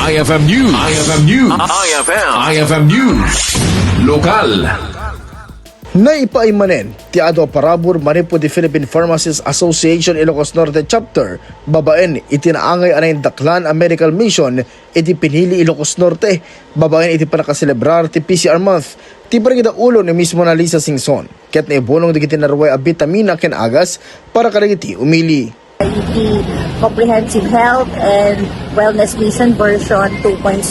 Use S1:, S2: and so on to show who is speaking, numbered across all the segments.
S1: IFM News. IFM News. IFM News. Lokal.
S2: Naipaimanen, ti Ado Parabur Manipo di Philippine Pharmacists Association Ilocos Norte Chapter, babaen itinaangay anay daklan a medical mission, iti pinili Ilocos Norte, babaen iti panakaselebrar ti PCR month, ti parang ulo ni mismo na Lisa Singson, ket na ibonong di kitinarway a vitamina ken agas para kadagiti umili.
S3: The Comprehensive Health and Wellness Mission version 2.0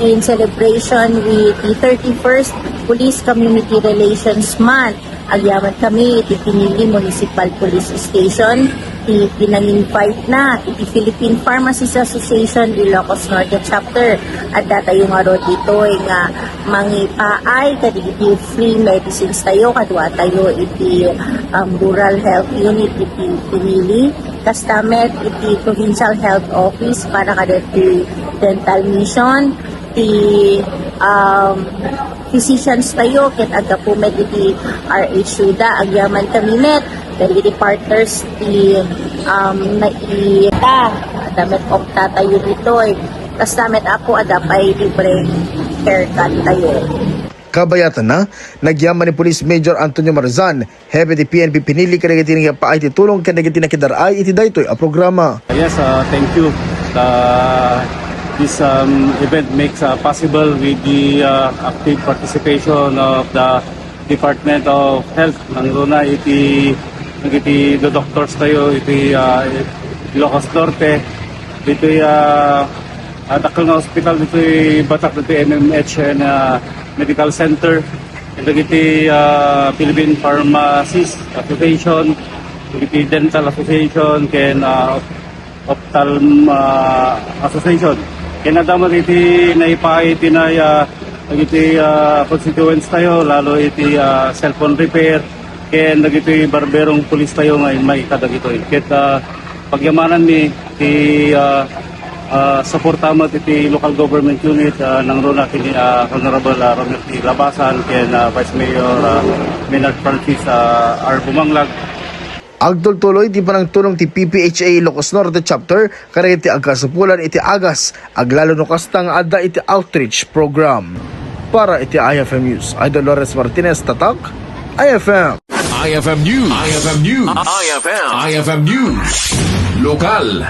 S3: in celebration with the 31st Police Community Relations Month. Agyaman kami, iti pinili Municipal Police Station, iti pinang-invite na, iti Philippine Pharmacists Association Ilocos Norte Chapter. At datayo nga ro dito, nga mangipaay, kaditi free medicines tayo, kadwa tayo iti Rural Health Unit, iti pinili. Kastamet, iti Provincial Health Office, para kaditi dental mission, iti physicians tayo, ket aga pumed iti RH Suda, agyaman kami met, dahil iti partners ti naita, damet opta tayo dito, tas damet ako adapay libre haircut tayo.
S2: Kabayatan na, nagyaman ni Police Major Antonio Marzan, hepe ti PNP pinili kadagiti nga paay ti tulong kadagiti nakidaray iti daytoy a programa.
S4: Yes, thank you. This event makes possible with the active participation of the Department of Health ng Runa, iti the doctors tayo, iti Ilocos Norte, iti dakal na hospital, iti Batak, iti MMH and Medical Center, iti Philippine Pharmacists Association, iti Dental Association, ken Ophthalm Association. Kinadamat iti naipay iti na iti constituents tayo, lalo iti cellphone repair, ken iti barberong pulis tayo ngayon may kadag ito. Ket pagyamanan ni iti supportamat iti local government unit ng Rona kini Honorable Romel T. Labasan, ken Vice Mayor Maynard Francis R. Bumanglag.
S2: Agdol tuloy di pa ng tulong ti PPHA Ilocos Norte Chapter kaya iti agkasupulan iti agas aglalo no kastang adda iti outreach program. Para iti IFM News, Idol Lores Martinez Tatak, IFM.
S1: IFM News. IFM News. IFM News. Lokal.